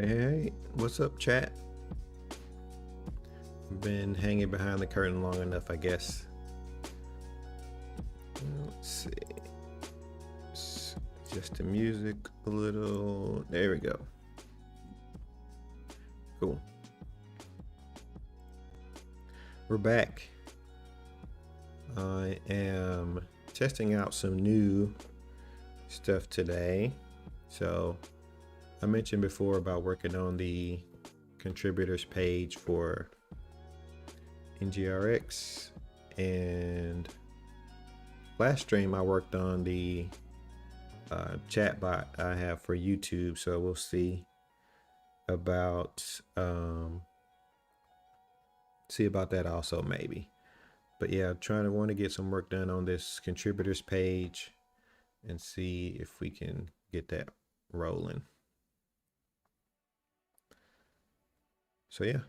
Hey, what's up, chat? Been hanging behind the curtain long enough, I guess. Let's see. Just the music a little. There we go. Cool. We're back. I am testing out some new stuff today. So I mentioned before about working on the contributors page for NgRx, and last stream I worked on the chat bot I have for YouTube, so we'll see about that also maybe. But yeah, want to get some work done on this contributors page and see if we can get that rolling. So yeah,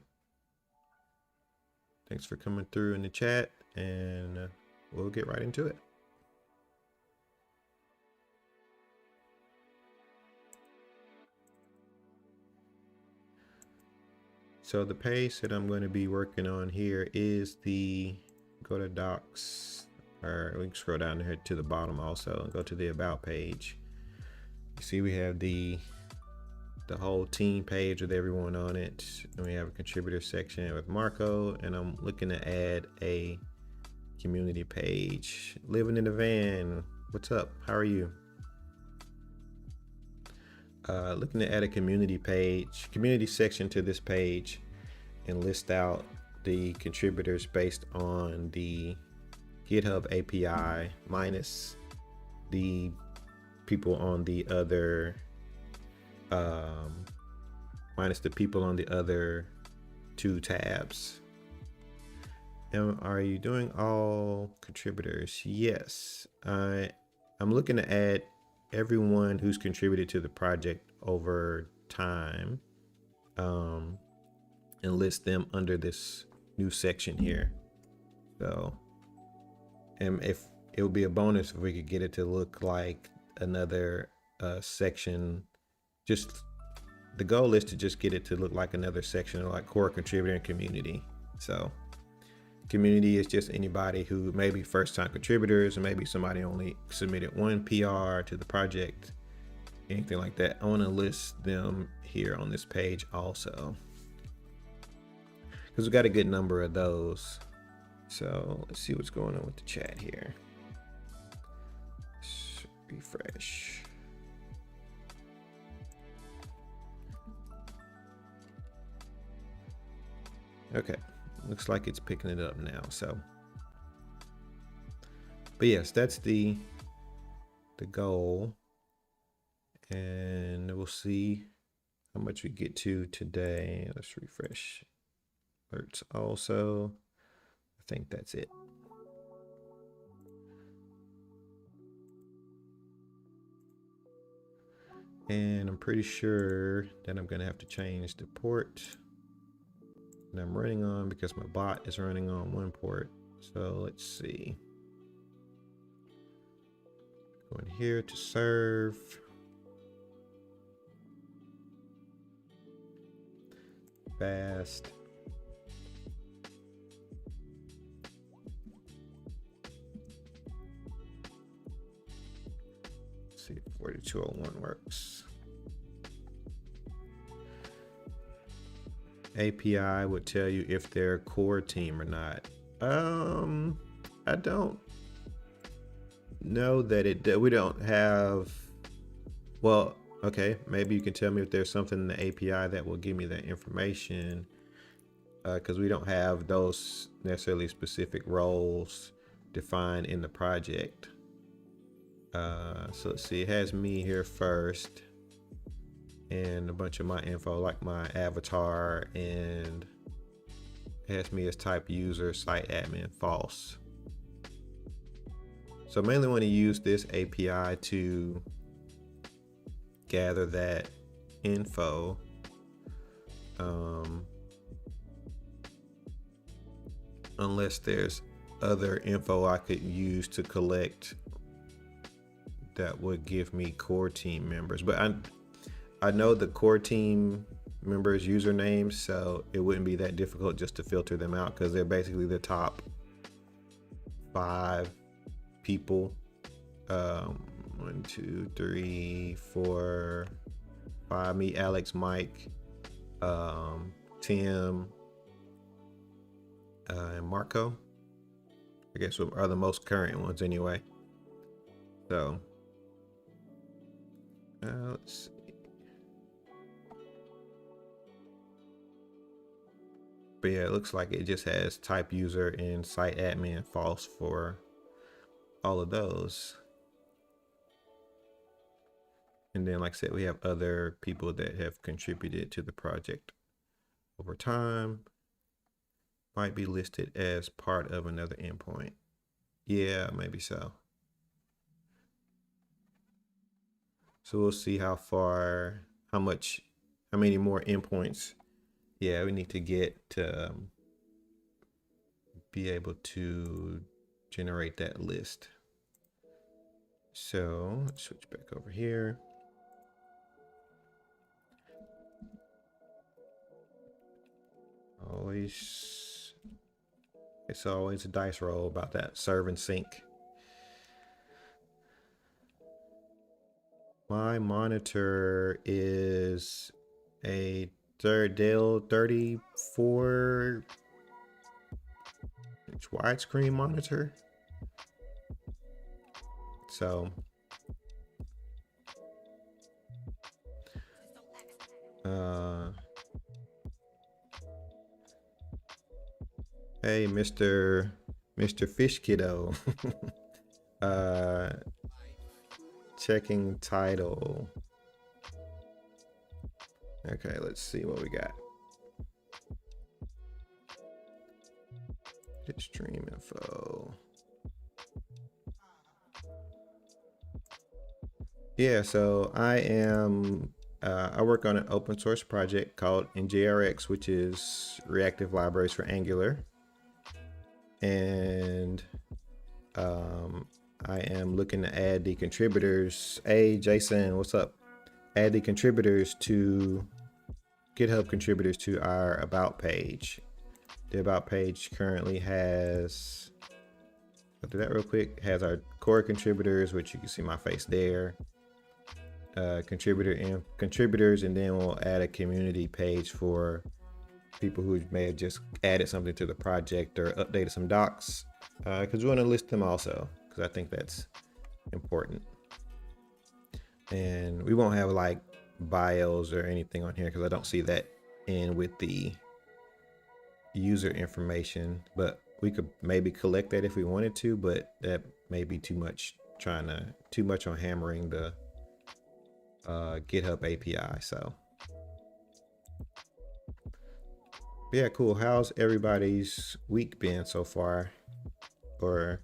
thanks for coming through in the chat, and we'll get right into it. So the page that I'm going to be working on here is the go to docs, or we can scroll down here to the bottom also and go to the about page. You see we have the whole team page with everyone on it, and we have a contributor section with Marco, and I'm looking to add a community page. Living in the van, what's up, how are you? Looking to add a community section to this page and list out the contributors based on the GitHub API minus the people on the other two tabs. And are you doing all contributors? Yes, I'm looking to add everyone who's contributed to the project over time, and list them under this new section here. So, and if it would be a bonus if we could get it to look like another section. Just the goal is to just get it to look like another section of like core contributor and community. So community is just anybody who maybe first time contributors, or maybe somebody only submitted one PR to the project, anything like that. I want to list them here on this page also, because we've got a good number of those. So let's see what's going on with the chat here. Let's refresh. Okay, looks like it's picking it up now. So, but yes, that's the goal, and we'll see how much we get to today. Let's refresh alerts also. I think that's it. And I'm pretty sure that I'm gonna have to change the port that I'm running on, because my bot is running on one port. So let's see. Go in here to serve. Fast. Let's see if 4201 works. API would tell you if they're a core team or not. I don't know that we don't have, well, okay, maybe you can tell me if there's something in the API that will give me that information, because we don't have those necessarily specific roles defined in the project. So let's see, it has me here first, and a bunch of my info like my avatar, and it has me as type user, site admin, false. So I mainly want to use this API to gather that info. Unless there's other info I could use to collect that would give me core team members. But I know the core team members' usernames, so it wouldn't be that difficult just to filter them out because they're basically the top 5 people. 1, 2, 3, 4, 5. Me, Alex, Mike, Tim, and Marco. I guess are the most current ones anyway. So let's see. But yeah, it looks like it just has type user and site admin false for all of those. And then, like I said, we have other people that have contributed to the project over time. Might be listed as part of another endpoint. Yeah, maybe so. So we'll see how many more endpoints. Yeah, we need to get to be able to generate that list. So let's switch back over here. It's always a dice roll about that serve and sync. My monitor is a Dell 34 inch widescreen monitor. So hey, Mr. Fish Kiddo. Checking title. Okay, let's see what we got. Stream info. Yeah, so I work on an open source project called NgRx, which is reactive libraries for Angular. And I am looking to add the contributors. Hey, Jason, what's up? Add the contributors to GitHub contributors to our About page. The About page currently has, I'll do that real quick, has our core contributors, which you can see my face there. Contributors, and then we'll add a community page for people who may have just added something to the project or updated some docs, because we want to list them also, because I think that's important. And we won't have like bios or anything on here because I don't see that in with the user information, but we could maybe collect that if we wanted to, but that may be too much on hammering the GitHub API. So yeah, cool. How's everybody's week been so far? Or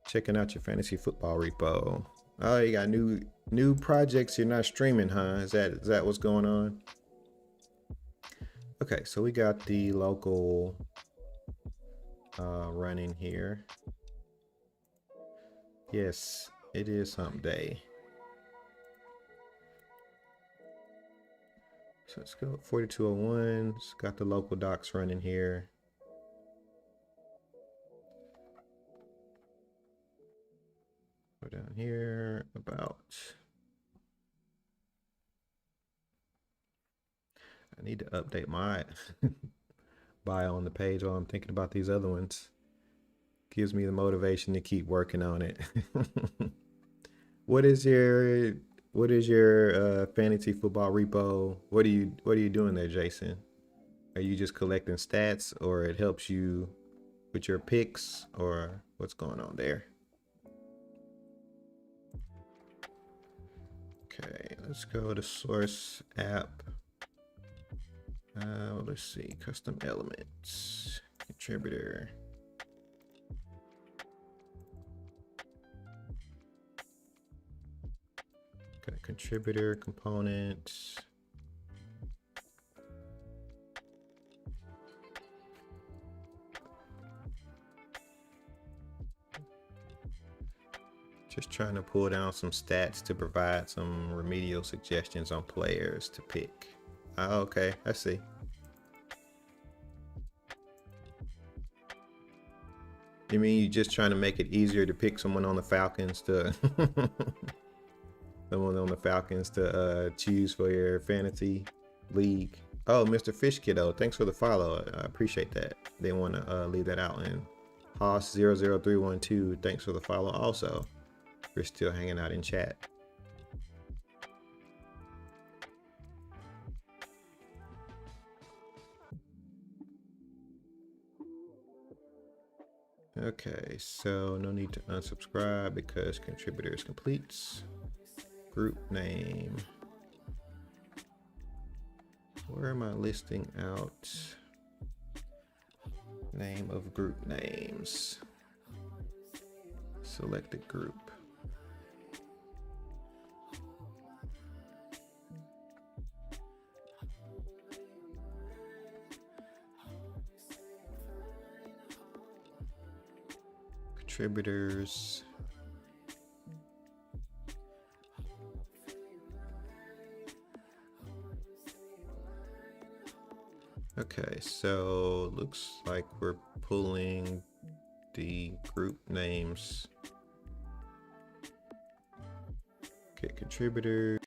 checking out your fantasy football repo? Oh, you got new projects you're not streaming, huh? Is that what's going on? Okay, so we got the local running here. Yes, it is hump day. So let's go 4201. It's got the local docs running here. Go down here, about. I need to update my bio on the page while I'm thinking about these other ones. Gives me the motivation to keep working on it. What is your fantasy football repo? What are you doing there, Jason? Are you just collecting stats, or it helps you with your picks, or what's going on there? Okay, let's go to source app. Let's see, custom elements, contributor. Got a contributor component. Just trying to pull down some stats to provide some remedial suggestions on players to pick. Oh, okay, I see. You mean you're just trying to make it easier to pick someone on the Falcons to someone on the Falcons to choose for your fantasy league? Oh, Mr. Fish Kiddo, thanks for the follow. I appreciate that. They want to leave that out. And Hoss00312, thanks for the follow also. We're still hanging out in chat. Okay, so no need to unsubscribe because contributors completes. Group name. Where am I listing out? Name of group names. Select a group. Contributors. Okay, so looks like we're pulling the group names. Okay, contributors.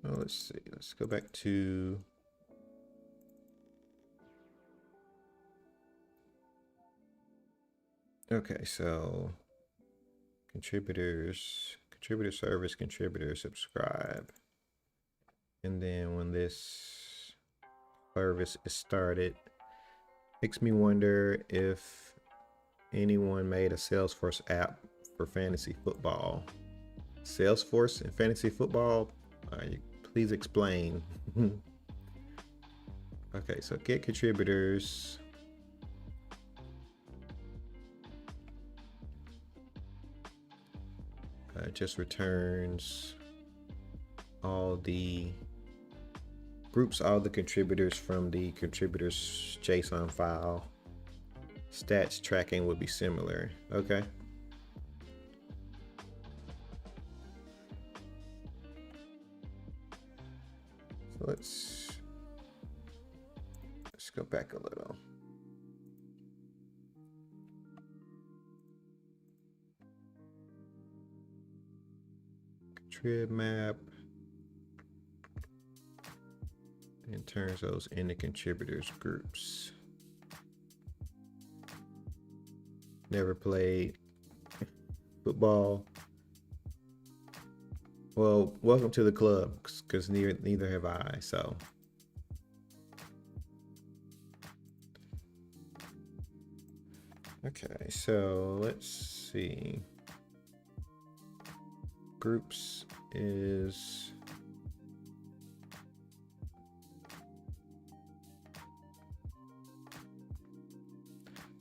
Oh, let's see. Let's go back to okay, so contributors, contributor service, contributor subscribe. And then when this service is started, makes me wonder if anyone made a Salesforce app for fantasy football. Salesforce and fantasy football? Please explain. Okay, so get contributors. Just returns all the groups, all the contributors from the contributors JSON file. Stats tracking would be similar. Okay. So let's go back a little. Contrib map. And turns those into contributors groups. Never played football. Well, welcome to the club, because neither have I, so. Okay, so let's see. Groups is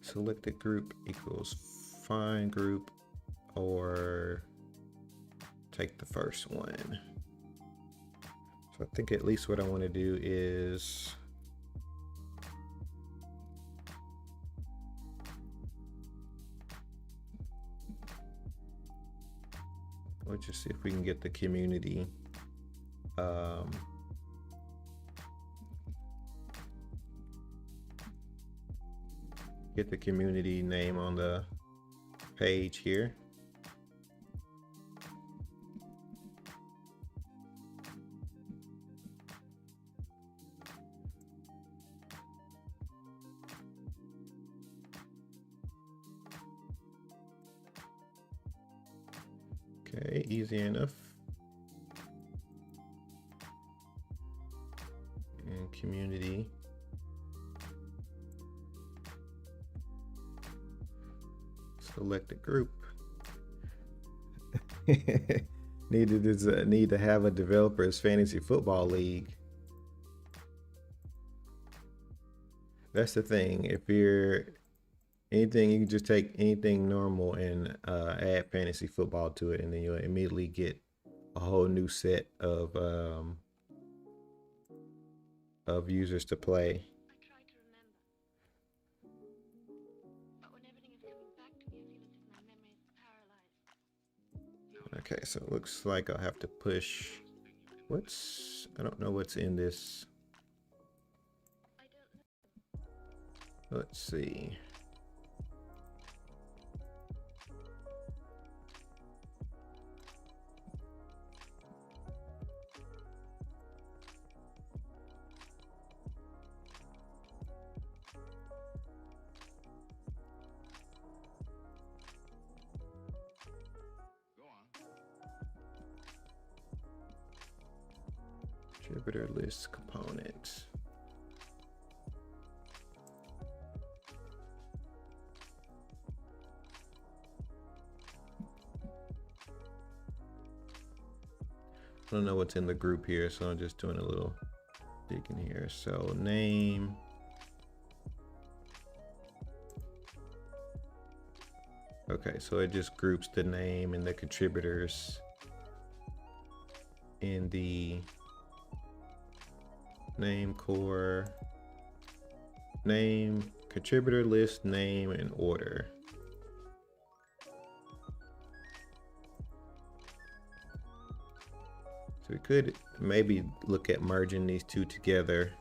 selected group equals find group or take the first one. So I think at least what I want to do is let's just see if we can get the community get the community name on the page here. Okay, easy enough. And community. Select a group. Need to have a developer's fantasy football league. That's the thing. If you're Anything, you can just take anything normal and add fantasy football to it, and then you'll immediately get a whole new set of users to play. Okay, so it looks like I'll have to push. I don't know what's in this. Let's see. Contributor list component. I don't know what's in the group here, so I'm just doing a little digging here. So name. Okay, so it just groups the name and the contributors in the name core, name, contributor list, name, and order. So we could maybe look at merging these two together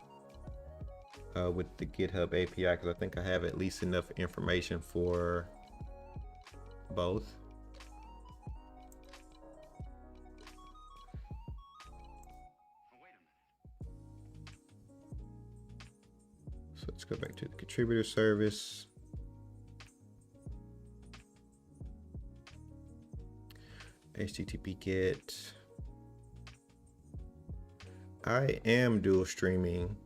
with the GitHub API, because I think I have at least enough information for both. So let's go back to the contributor service. HTTP GET. I am dual streaming.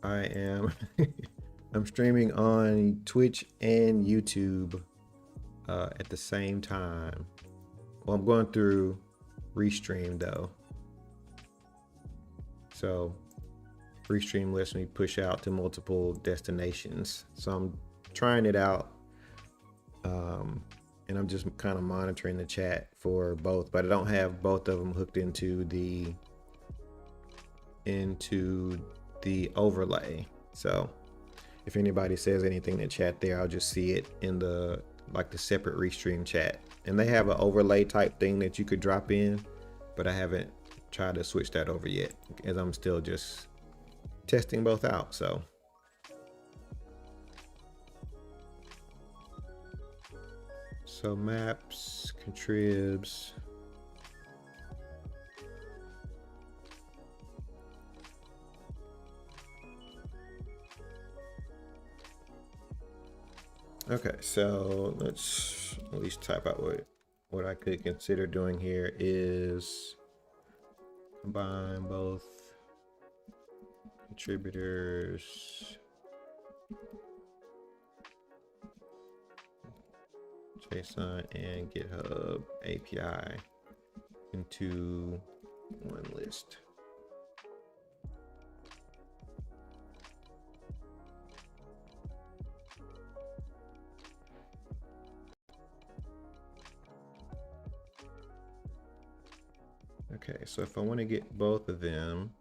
I'm streaming on Twitch and YouTube at the same time. Well, I'm going through Restream though. So Restream lets me push out to multiple destinations. So I'm trying it out. And I'm just kind of monitoring the chat for both, but I don't have both of them hooked into the overlay. So if anybody says anything in chat there, I'll just see it in the separate Restream chat. And they have an overlay type thing that you could drop in, but I haven't tried to switch that over yet, as I'm still just testing both out. So maps, contribs. Okay, so let's at least type out what I could consider doing here is combine both contributors, Json and GitHub API into one list. Okay, so if I want to get both of them,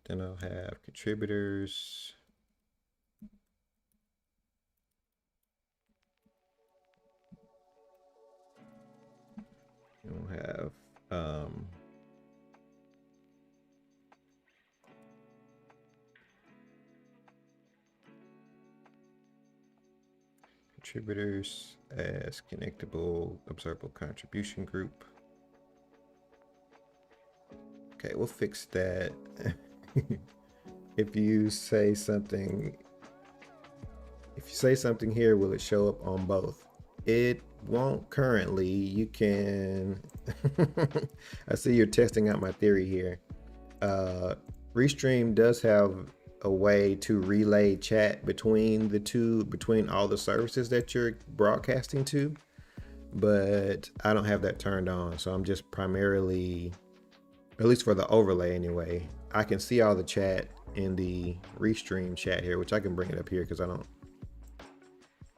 then I'll have contributors. And we'll have contributors as connectable observable contribution group. Okay, we'll fix that. If you say something here, will it show up on both? It won't currently. You can I see you're testing out my theory here. Restream does have a way to relay chat between all the services that you're broadcasting to, but I don't have that turned on. So I'm just primarily, at least for the overlay anyway, I can see all the chat in the Restream chat here, which I can bring it up here because I don't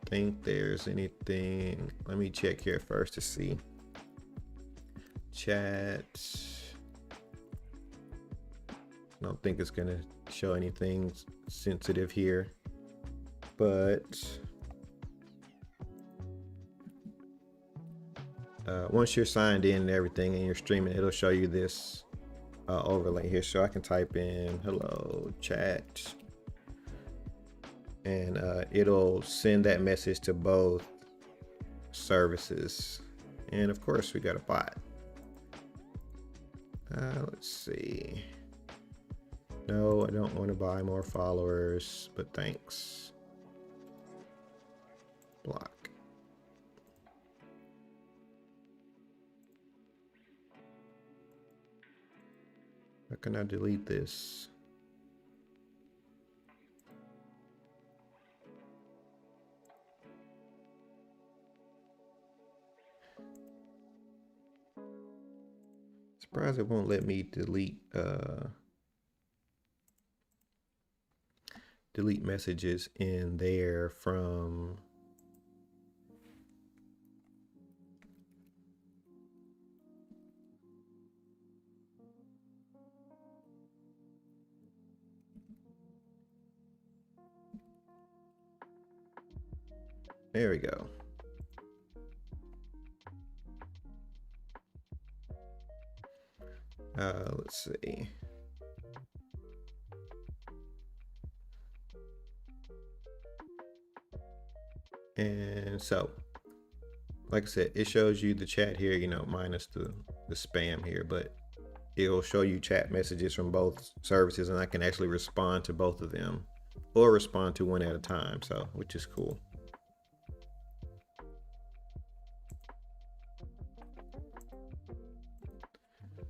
think there's anything. Let me check here first to see. Chat. I don't think it's gonna show anything sensitive here, but once you're signed in and everything and you're streaming, it'll show you this overlay here. So I can type in hello chat, and it'll send that message to both services. And of course we got a bot. Let's see. No, I don't want to buy more followers, but thanks. Block. How can I delete this? Surprised it won't let me delete delete messages in there from there we go. Let's see. And so, like I said, it shows you the chat here, you know, minus the spam here, but it'll show you chat messages from both services, and I can actually respond to both of them or respond to one at a time, so which is cool.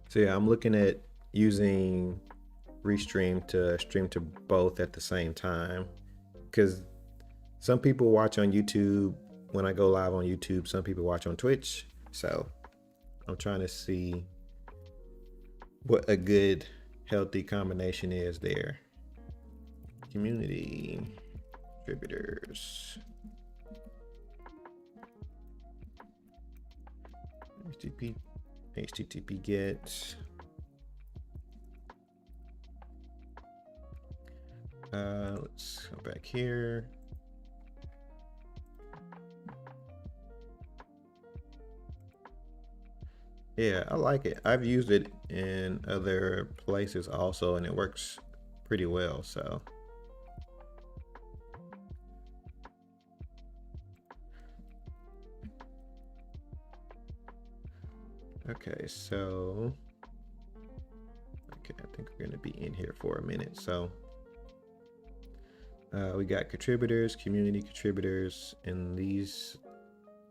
So yeah, I'm looking at using Restream to stream to both at the same time, because some people watch on YouTube when I go live on YouTube, some people watch on Twitch. So I'm trying to see what a good healthy combination is there. Community, contributors, HTTP get. Let's go back here. Yeah, I like it. I've used it in other places also, and it works pretty well, so. Okay, so, okay, I think we're gonna be in here for a minute. So we got contributors, community contributors, and these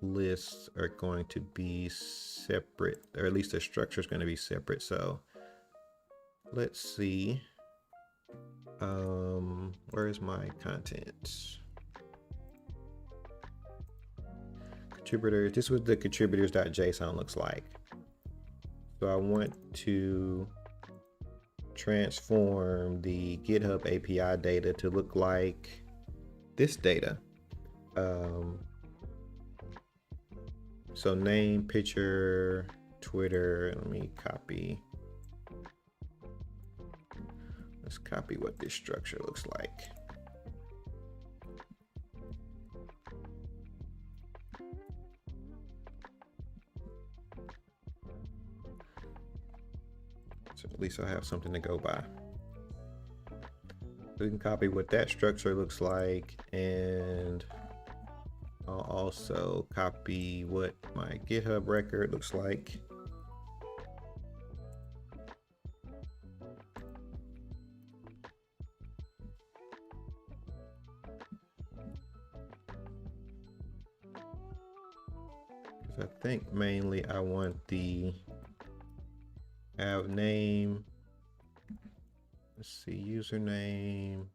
lists are going to be separate, or at least the structure is going to be separate. So let's see, where's my content? Contributors, this is what the contributors.json looks like. So I want to transform the GitHub API data to look like this data. So name, picture, Twitter. Let me copy. Let's copy what this structure looks like. So at least I have something to go by. So we can copy what that structure looks like, and I'll also copy what my GitHub record looks like. I think mainly I want the name. Let's see, username.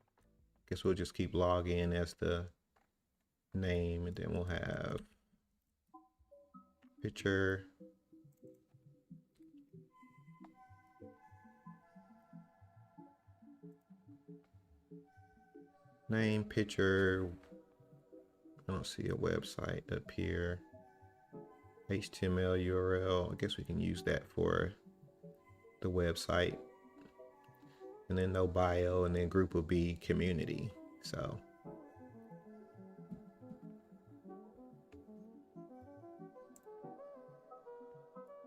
Guess we'll just keep login as the name, and then we'll have picture, name, picture. I don't see a website up here. HTML URL. I guess we can use that for the website. And then no bio, and then group will be community. So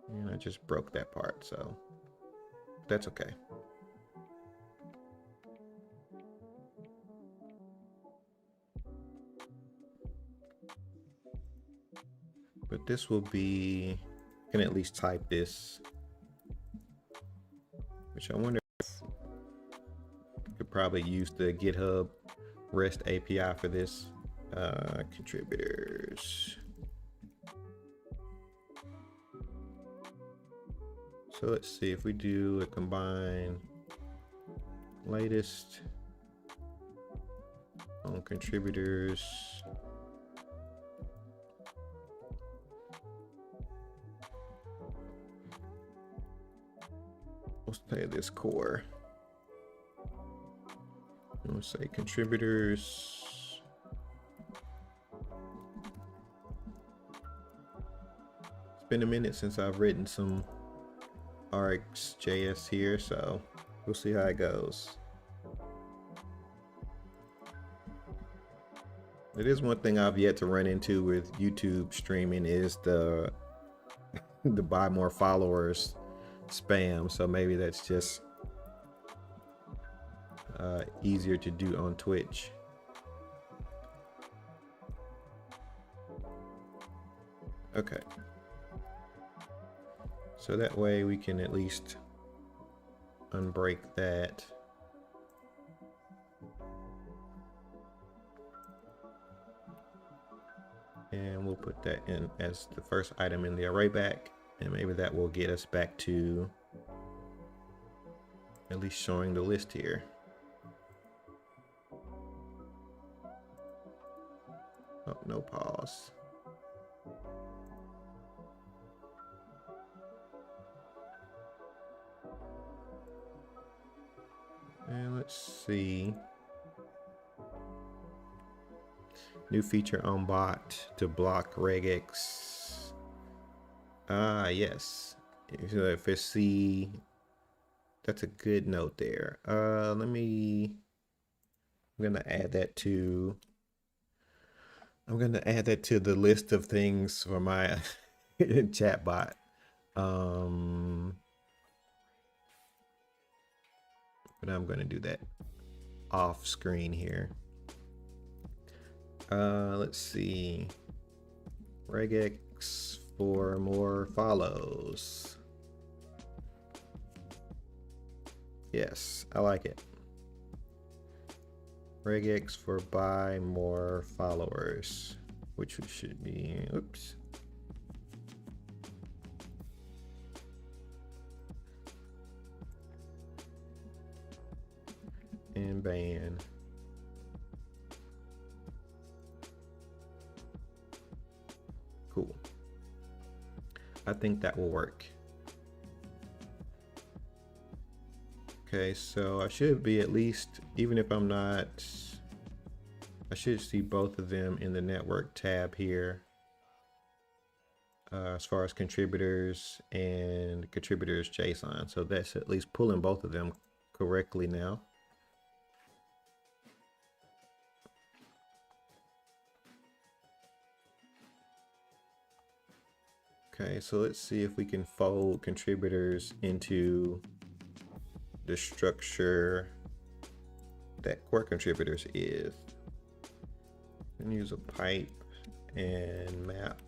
and I just broke that part, so that's okay. But this will be, I can at least type this, which I wonder if I could probably use the GitHub REST API for this. Contributors. So let's see if we do a combine latest on contributors. We'll say this core. We'll say contributors. It's been a minute since I've written some NgRx here, so we'll see how it goes. It is one thing I've yet to run into with YouTube streaming is the buy more followers spam, so maybe that's just easier to do on Twitch. Okay, so that way we can at least unbreak that. And we'll put that in as the first item in the array back, and maybe that will get us back to at least showing the list here. Oh, no pause. And let's see. New feature on bot to block regex. Ah, yes. If it's C, that's a good note there. I'm gonna add that to the list of things for my chat bot. But I'm gonna do that off screen here. Let's see. Regex for more follows. Yes, I like it. Regex for buy more followers, which should be, oops. And ban. Cool. I think that will work. Okay, so I should be at least, even if I'm not, I should see both of them in the network tab here. As far as contributors and contributors JSON. So that's at least pulling both of them correctly now. Okay, so let's see if we can fold contributors into the structure that core contributors is. And use a pipe and map.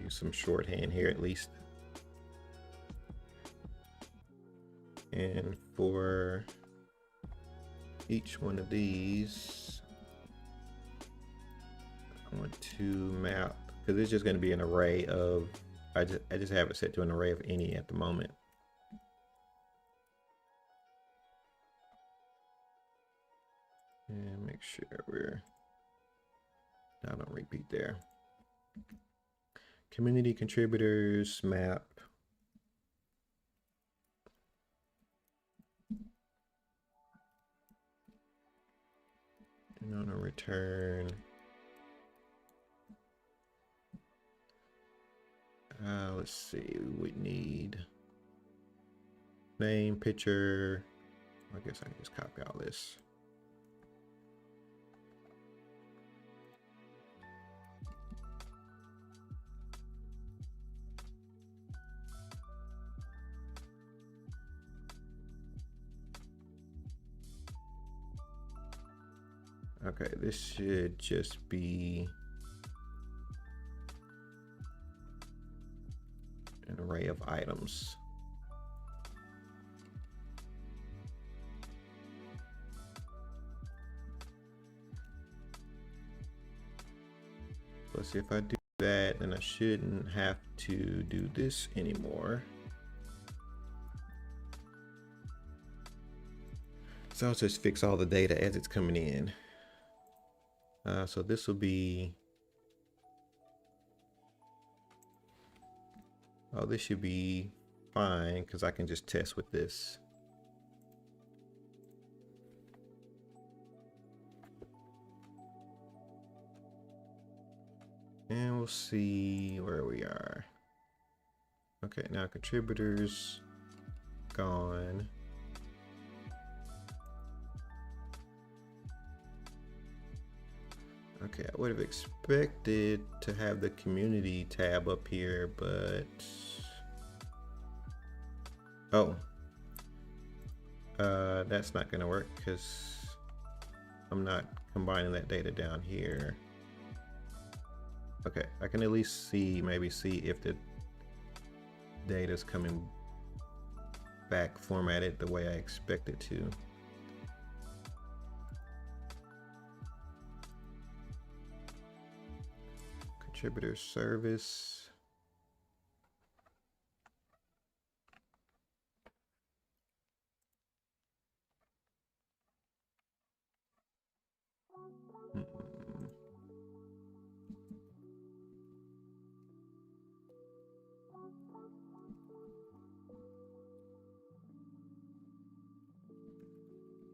Use some shorthand here at least. And for each one of these, I want to map, because it's just going to be an array of, I just have it set to an array of any at the moment. make sure we're not on repeat there. Community contributors map. And on a return. Let's see, we would need name, picture. I guess I can just copy all this. Okay, this should just be an array of items. Let's see, if I do that, then I shouldn't have to do this anymore. So I'll just fix all the data as it's coming in. So this will be, oh, this should be fine because I can just test with this. And we'll see where we are. Okay, now contributors gone. Okay, I would have expected to have the community tab up here, but oh, that's not gonna work because I'm not combining that data down here. Okay, I can at least see, maybe see if the data is coming back formatted the way I expect it to. Contributor service.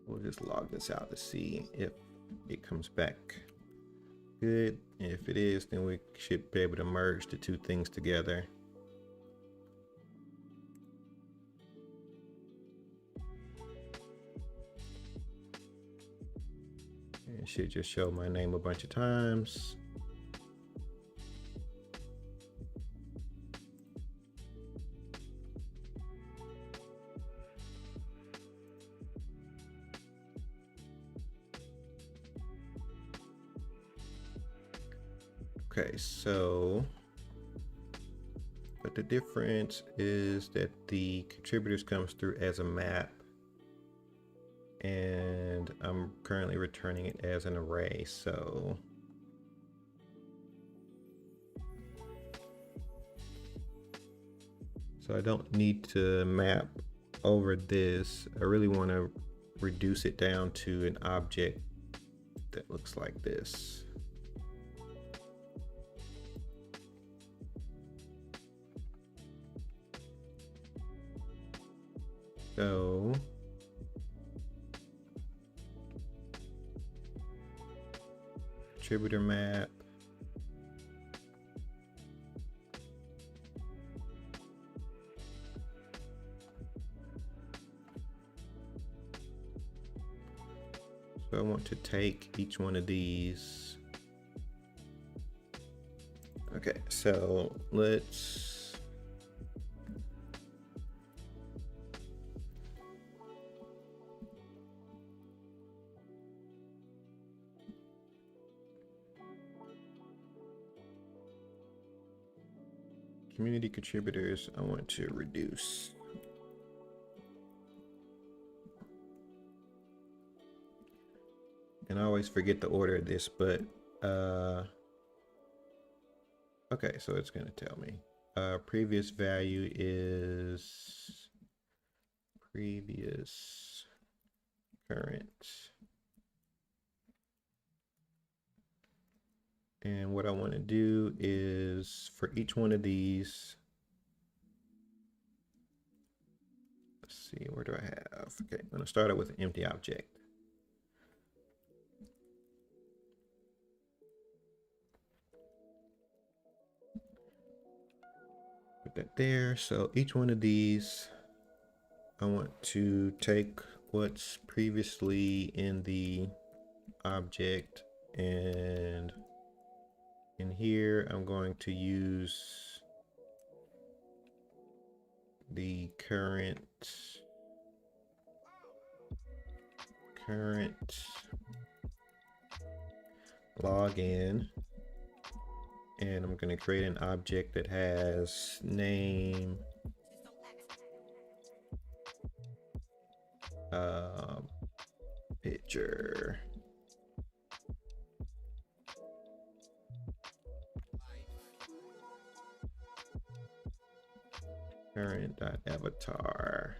We'll just log this out to see if it comes back good. If it is, then we should be able to merge the two things together. It should just show my name a bunch of times. Okay, so, but the difference is that the contributors comes through as a map, and I'm currently returning it as an array, so I don't need to map over this. I really want to reduce it down to an object that looks like this. So contributor map. So I want to take each one of these. Okay, so let's community contributors, I want to reduce. And I always forget the order of this, but okay, so it's gonna tell me. Previous value is previous current. And what I want to do is for each one of these, let's see, where do I have? Okay, I'm going to start out with an empty object. Put that there. So each one of these, I want to take what's previously in the object, and in here I'm going to use the current login, and I'm going to create an object that has name, picture, current.avatar,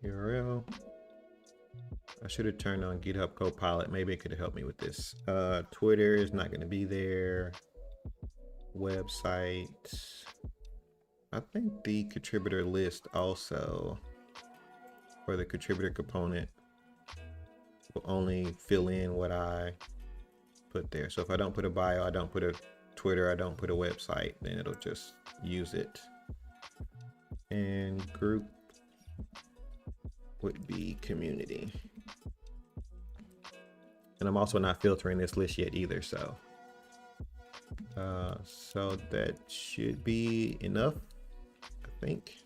URL. I should have turned on GitHub Copilot. Maybe it could have helped me with this. Twitter is not going to be there. Website. I think the contributor list also, for the contributor component, will only fill in what I put there. So if I don't put a bio, I don't put a Twitter, I don't put a website, then it'll just use it. And group would be community. And I'm also not filtering this list yet either, so that should be enough, I think.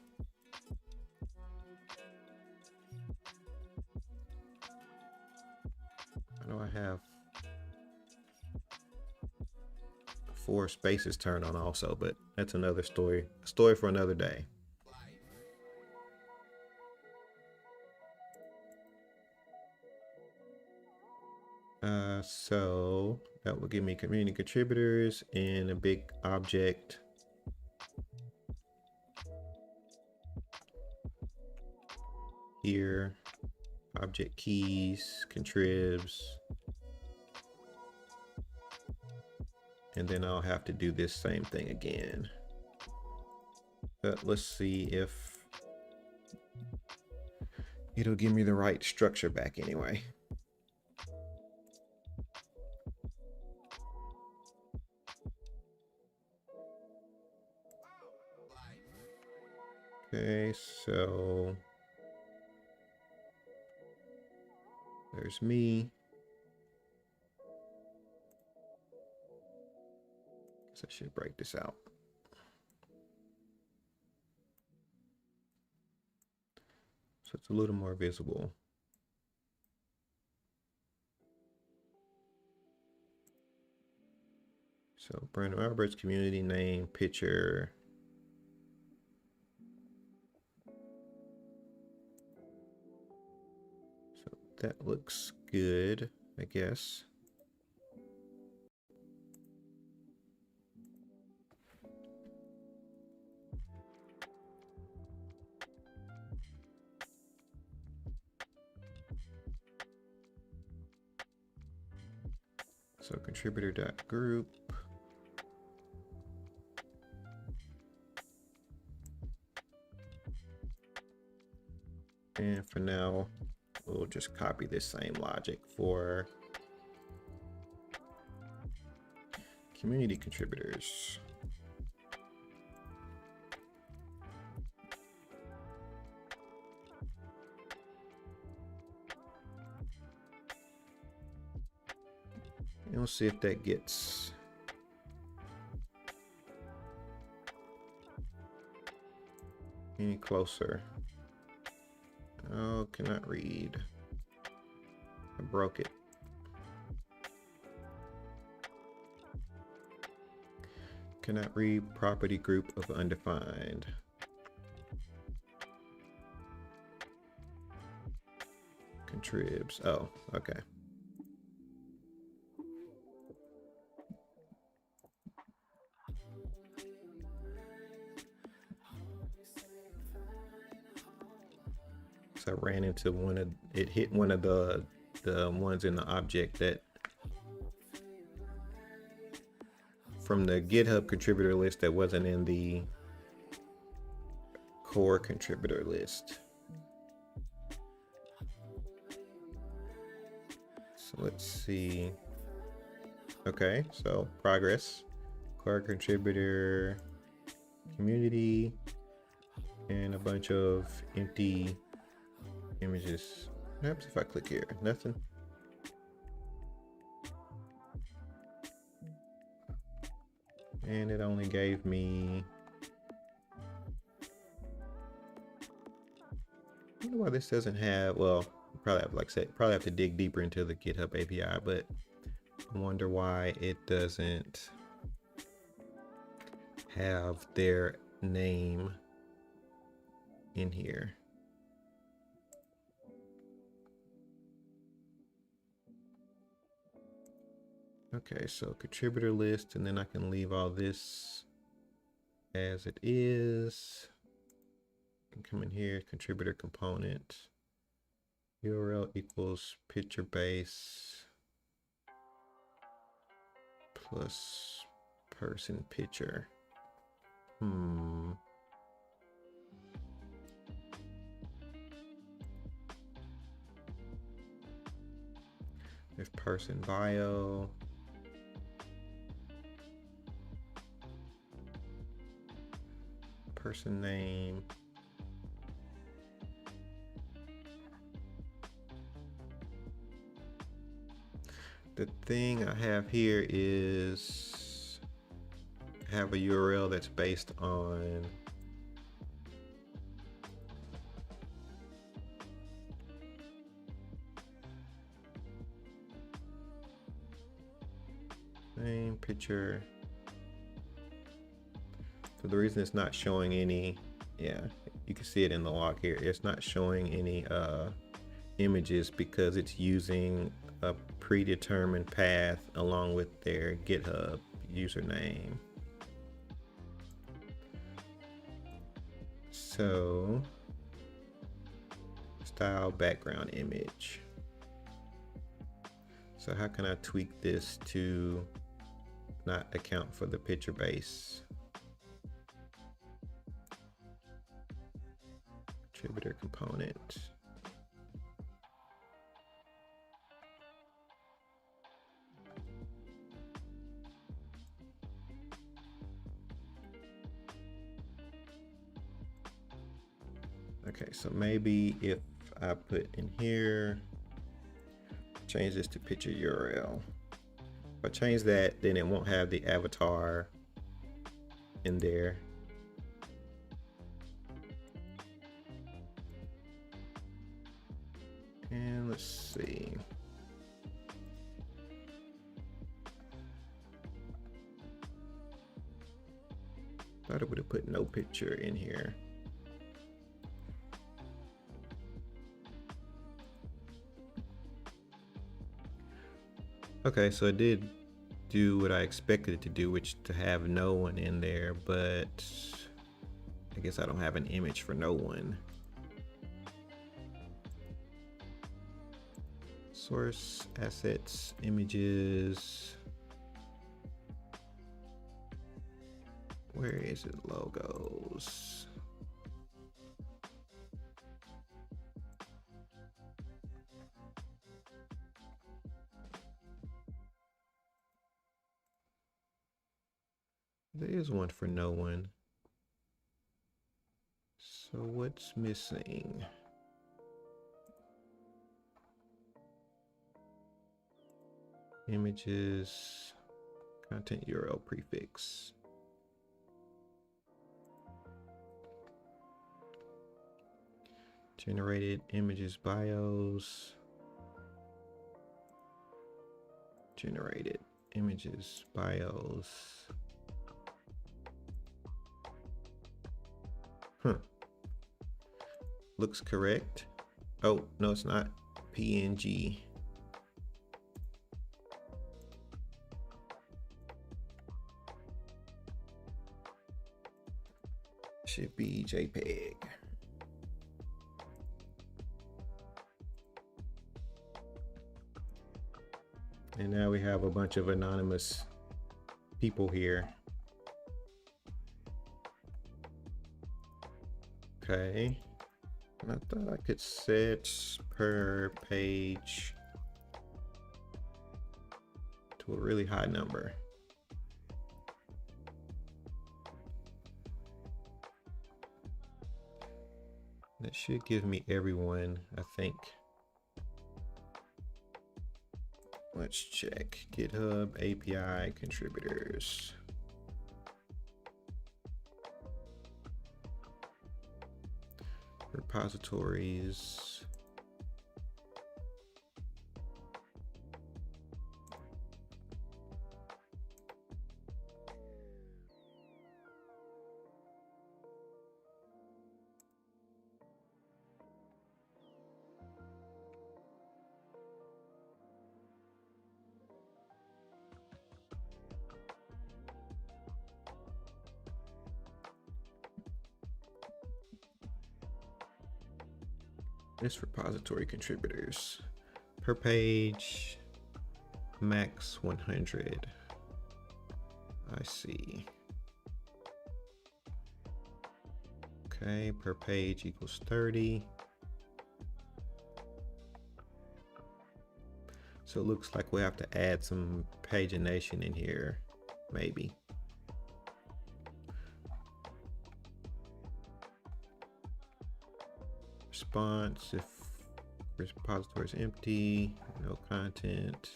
I know I have 4 spaces turned on also, but that's another story. A story for another day. So that will give me community contributors and a big object. Here, object keys, contribs. And then I'll have to do this same thing again. But let's see if it'll give me the right structure back anyway. Okay, so there's me. So I should break this out. So it's a little more visible. So Brandon Roberts, community name, picture. So that looks good, I guess. So contributor.group. And for now, we'll just copy this same logic for community contributors. And we'll see if that gets any closer. Oh, cannot read. I broke it. Cannot read property group of undefined. Contribs. Oh, okay. So I ran into it hit one of the ones in the object that from the GitHub contributor list that wasn't in the core contributor list. So let's see. Okay, so progress, core contributor, community, and a bunch of empty images. What happens if I click here? Nothing. And it only gave me, I wonder why this doesn't have, well, probably have, like I said, probably have to dig deeper into the GitHub API, but I wonder why it doesn't have their name in here. Okay, so contributor list, and then I can leave all this as it is. Come in here, contributor component, URL equals picture base plus person picture. There's person bio. Person name. The thing I have here is have a URL that's based on name, picture. So the reason it's not showing any, yeah, you can see it in the log here. It's not showing any images because it's using a predetermined path along with their GitHub username. So style background image. So how can I tweak this to not account for the picture base? Contributor component. Okay, so maybe if I put in here, change this to picture URL. If I change that, then it won't have the avatar in there. And let's see. Thought it would have put no picture in here. Okay, so it did do what I expected it to do, which to have no one in there, but I guess I don't have an image for no one. Source, assets, images. Where is it? Logos. There is one for no one. So what's missing? Images, content URL prefix. Generated images bios. Generated images bios. Looks correct. Oh, no, it's not. PNG. Should be JPEG. And now we have a bunch of anonymous people here. Okay. And I thought I could set per page to a really high number. That should give me everyone, I think. Let's check GitHub API contributors. Repositories. This repository contributors per page, max 100. I see. Okay, per page equals 30. So it looks like we have to add some pagination in here, maybe. Response, if repository is empty, no content.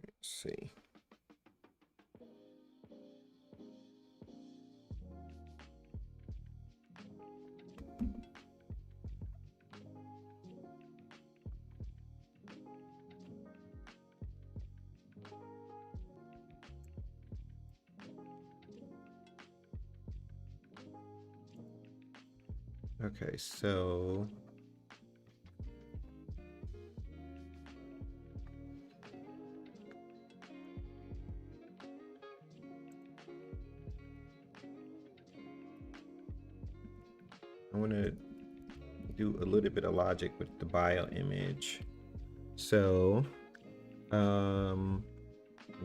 Let's see. Okay, so I want to do a little bit of logic with the bio image. So I'm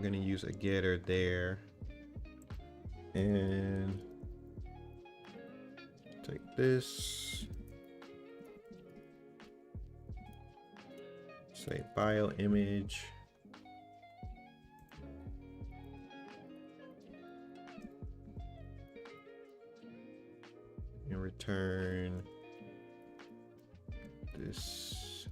going to use a getter there and take this, say bio image, and return this.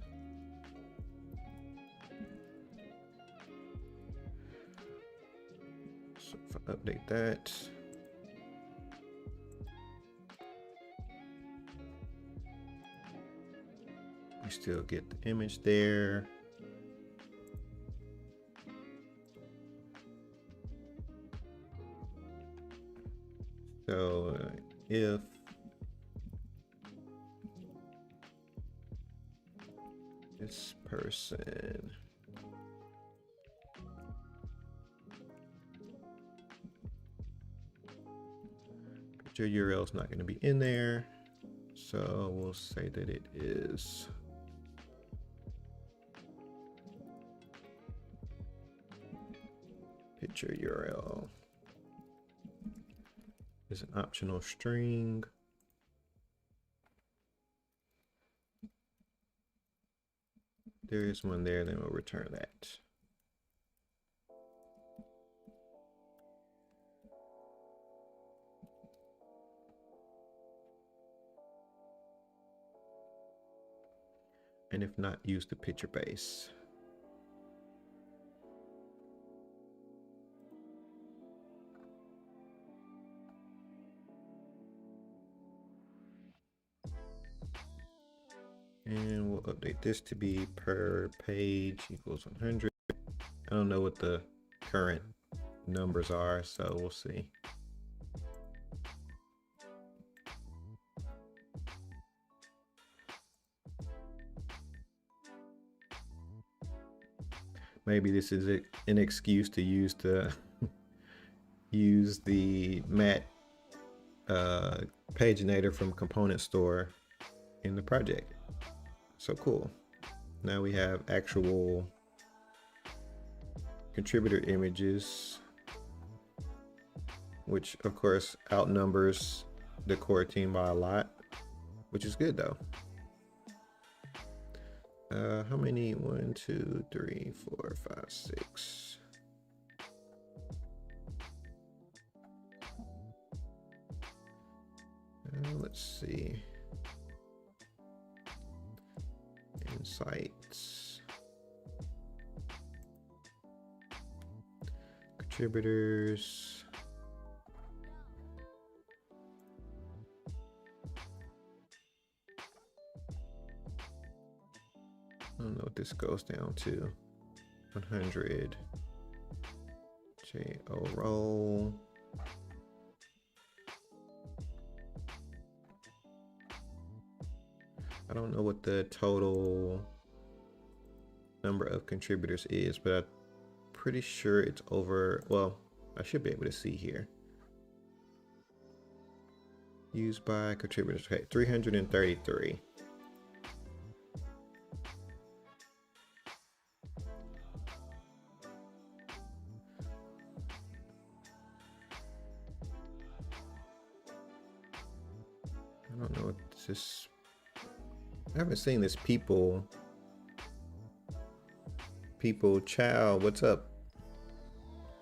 So if I update that, we still get the image there. So if this person picture URL is not going to be in there, so we'll say that it is picture URL is an optional string. There is one there, then we'll return that. And if not, use the picture base. And we'll update this to be per page equals 100. I don't know what the current numbers are, so we'll see. Maybe this is an excuse to use the mat paginator from component store in the project. So cool. Now we have actual contributor images, which of course outnumbers the core team by a lot, which is good though. How many? 1, 2, 3, 4, 5, 6. Let's see. Insights. Contributors. I don't know what this goes down to. 100. JO roll. I don't know what the total number of contributors is, but I'm pretty sure it's over. Well, I should be able to see here. Used by contributors. Okay, 333. I don't know what this. I haven't seen this people Chow, what's up?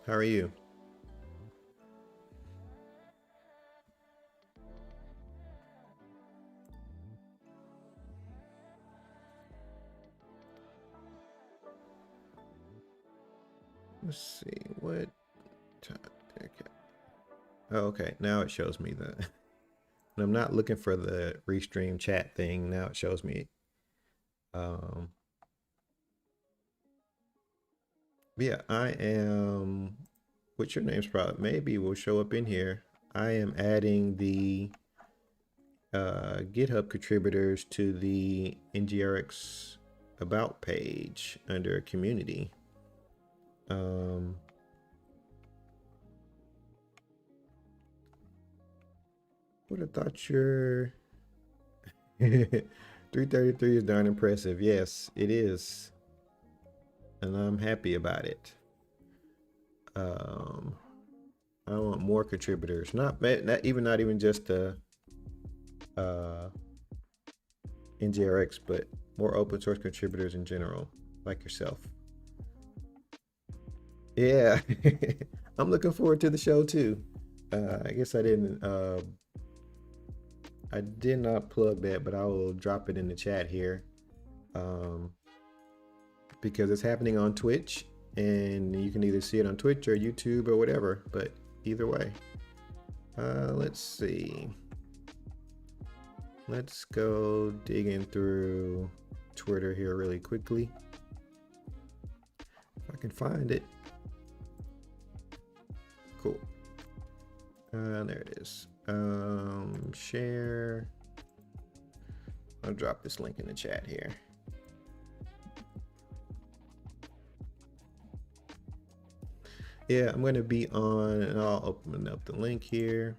How are you? Let's see what time. Okay. Oh, okay. Now it shows me the. And I'm not looking for the Restream Chat thing. Now it shows me. Yeah, I am. What's your name's probably maybe will show up in here. I am adding the GitHub contributors to the NgRx about page under community. Would have thought your 333 is darn impressive. Yes, it is. And I'm happy about it. I want more contributors. Not even just the NgRx, but more open source contributors in general, like yourself. Yeah, I'm looking forward to the show too. I guess I did not plug that, but I will drop it in the chat here. Because it's happening on Twitch, and you can either see it on Twitch or YouTube or whatever, but either way. Let's see. Let's go digging through Twitter here really quickly. If I can find it. Cool. There it is. Share. I'll drop this link in the chat here. Yeah, I'm going to be on, and I'll open up the link here.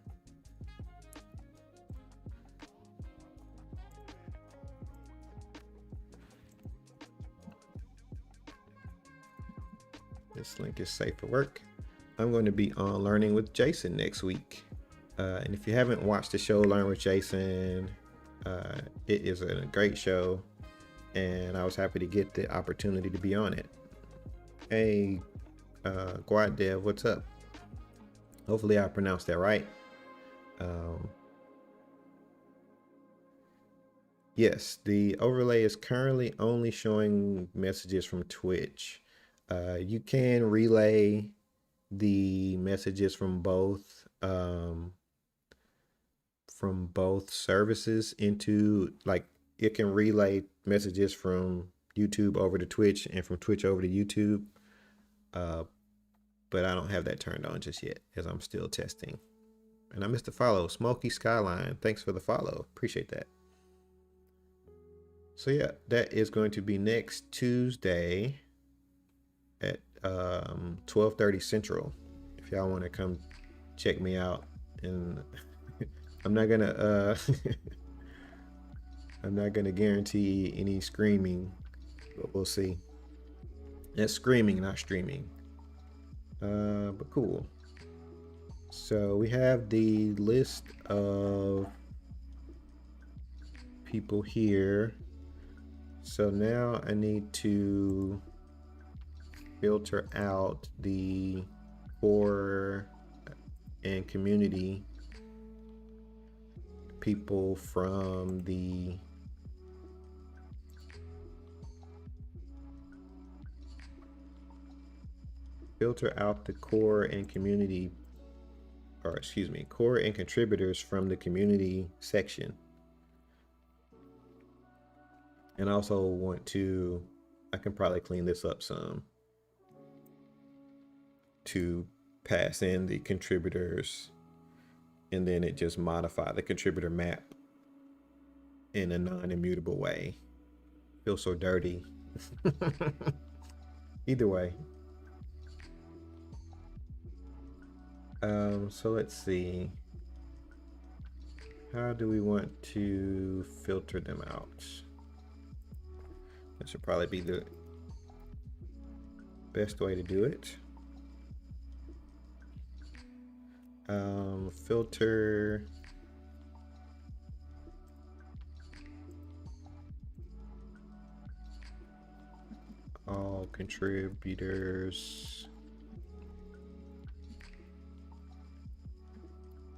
This link is safe for work. I'm going to be on Learning with Json next week. And if you haven't watched the show Learn with Json, it is a great show, and I was happy to get the opportunity to be on it. Hey, Quad Dev, what's up? Hopefully I pronounced that right. Yes, the overlay is currently only showing messages from Twitch. You can relay the messages from both services into, like, it can relay messages from YouTube over to Twitch and from Twitch over to YouTube. But I don't have that turned on just yet, as I'm still testing. And I missed a follow. Smoky Skyline, thanks for the follow. Appreciate that. So yeah, that is going to be next Tuesday at 12:30 Central. If y'all want to come check me out and I'm not gonna I'm not gonna guarantee any screaming, but we'll see. That's screaming, not streaming. But cool. So we have the list of people here. So now I need to filter out the core and community people from the filter out the core and community, or excuse me, core and contributors from the community section. And I also want to, I can probably clean this up some to pass in the contributors, and then it just modify the contributor map in a non-immutable way. Feels so dirty. Either way. So let's see. How do we want to filter them out? That should probably be the best way to do it. Filter all contributors.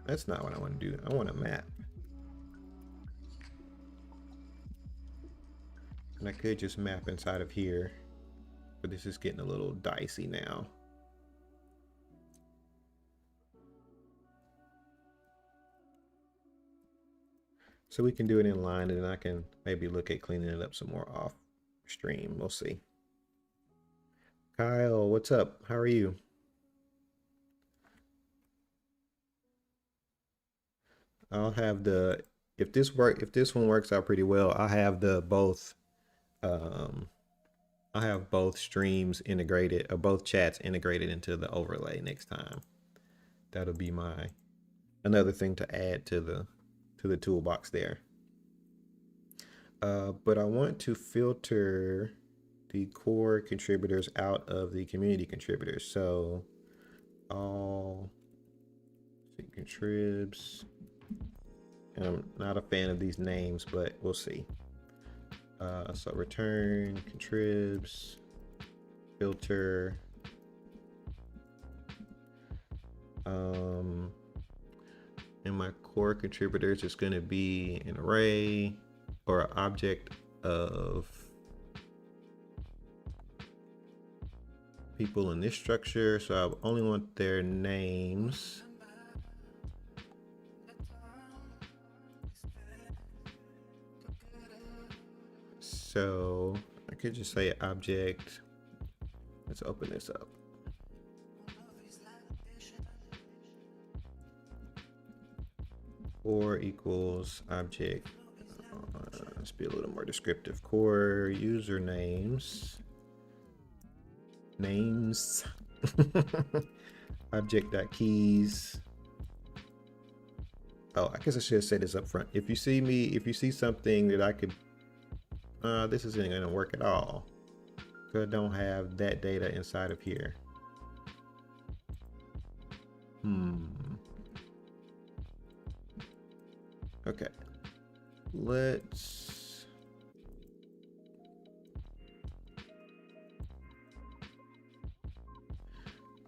That's not what I want to do. I want a map. And I could just map inside of here, but this is getting a little dicey now. So we can do it in line, and then I can maybe look at cleaning it up some more off stream. We'll see. Kyle, what's up? How are you? I'll have the, if this one works out pretty well, I'll have the both I have both streams integrated, or both chats integrated into the overlay next time. That'll be my another thing to add to the toolbox there. But I want to filter the core contributors out of the community contributors. So all contribs. And I'm not a fan of these names, but we'll see. So return contribs, filter. And my core contributors is going to be an array or an object of people in this structure. So I only want their names. So I could just say object. Let's open this up. Core equals object. Let's be a little more descriptive. Core usernames. Names. Object.keys. Oh, I guess I should have said this up front. If you see something that I could, this isn't going to work at all, because I don't have that data inside of here. Okay, let's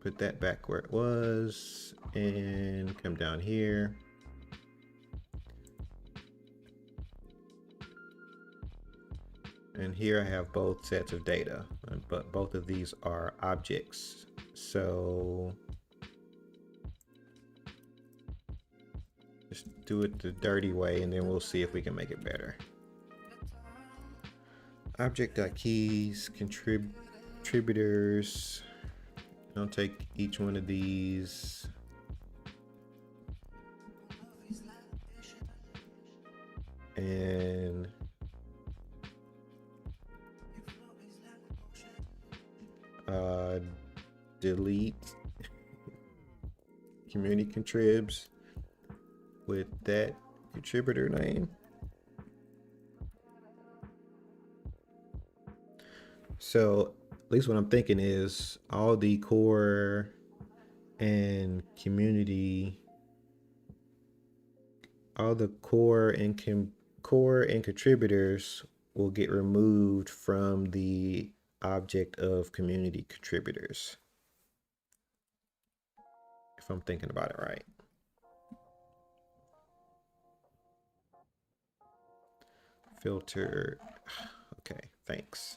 put that back where it was and come down here. And here I have both sets of data, but both of these are objects. So just do it the dirty way, and then we'll see if we can make it better. Object.keys, contributors. I'll take each one of these. And delete community contribs. with that contributor name. So at least what I'm thinking is all the core and community, all the core and contributors will get removed from the object of community contributors, if I'm thinking about it right. Filter. Okay, thanks.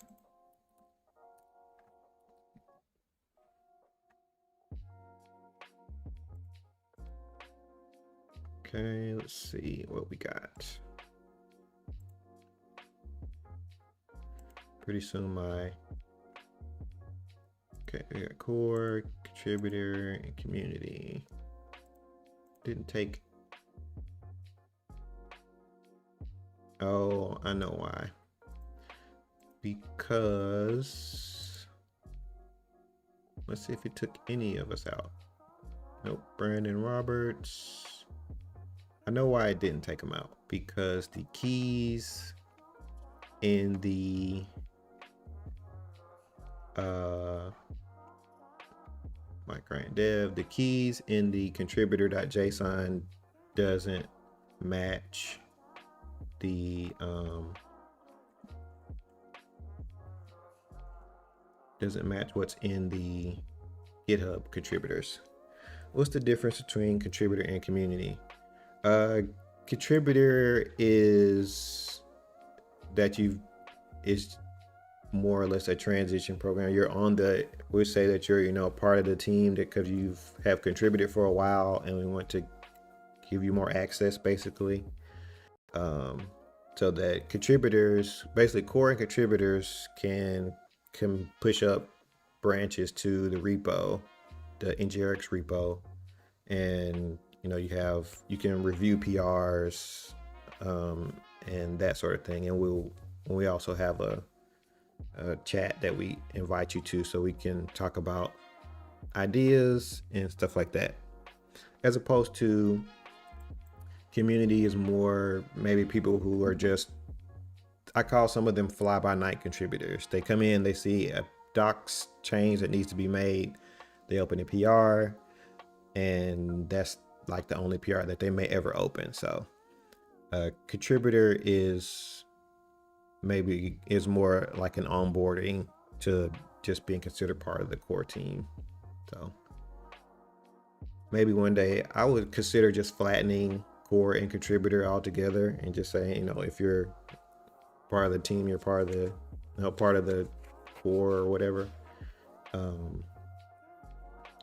Okay, let's see what we got. Pretty soon okay, we got core, contributor, and community. Didn't take. Oh, I know why. Because let's see if it took any of us out. Nope, Brandon Roberts. I know why it didn't take them out, because the keys in the Mike Ryan Dev, the keys in the contributor.json doesn't match the what's in the GitHub contributors. What's the difference between contributor and community? Contributor is more or less a transition program. You're on we say that you're part of the team because you have contributed for a while, and we want to give you more access, basically. So that contributors, basically core and contributors, can push up branches to the repo, the NgRx repo, and you can review PRs and that sort of thing. And we also have a chat that we invite you to, so we can talk about ideas and stuff like that. As opposed to community is more maybe people who are just, I call some of them fly-by-night contributors. They come in, they see a docs change that needs to be made, they open a PR, and that's like the only PR that they may ever open. So a contributor is more like an onboarding to just being considered part of the core team. So maybe one day I would consider just flattening core and contributor all together and just saying, if you're part of the team, you're part of the part of the core or whatever.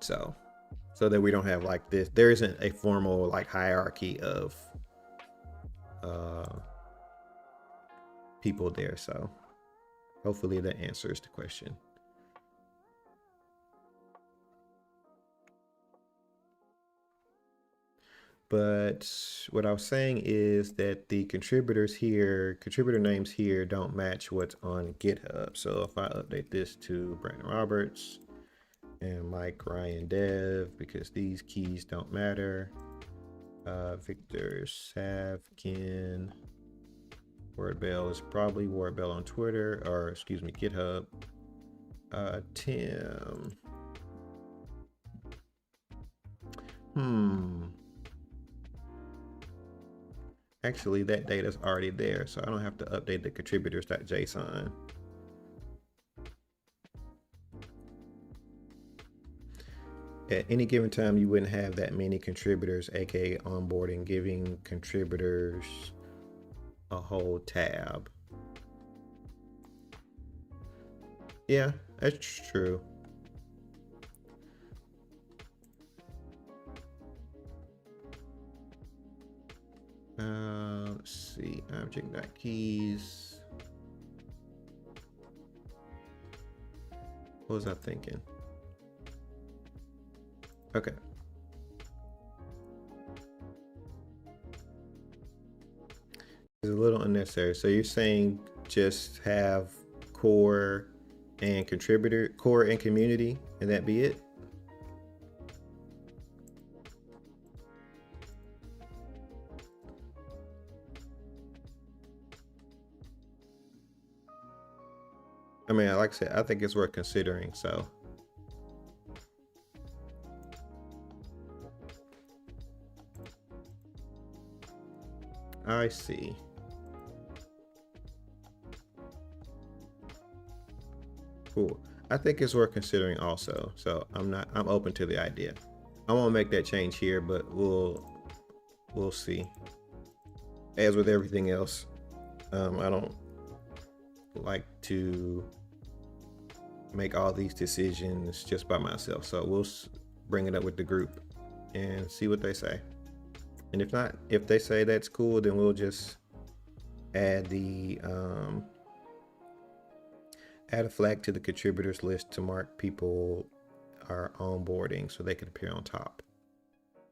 So that we don't have like this, there isn't a formal like hierarchy of people there. So hopefully that answers the question. But what I was saying is that the contributor names here don't match what's on GitHub. So if I update this to Brandon Roberts and Mike Ryan Dev, because these keys don't matter. Victor Savkin, WordBell is probably WordBell on Twitter, or excuse me, GitHub. Tim. Actually, that data is already there, so I don't have to update the contributors.json. At any given time, you wouldn't have that many contributors, aka onboarding, giving contributors a whole tab. Yeah, that's true. Let's see, object.keys. What was I thinking? Okay. It's a little unnecessary. So you're saying just have core and contributor, core and community, and that be it? I mean, like I said, I think it's worth considering. So I see. Cool. I think it's worth considering also. So I'm open to the idea. I won't make that change here, but we'll see. As with everything else, I don't like to make all these decisions just by myself. So we'll bring it up with the group and see what they say. And if not, if they say that's cool, then we'll just add a flag to the contributors list to mark people are onboarding so they can appear on top.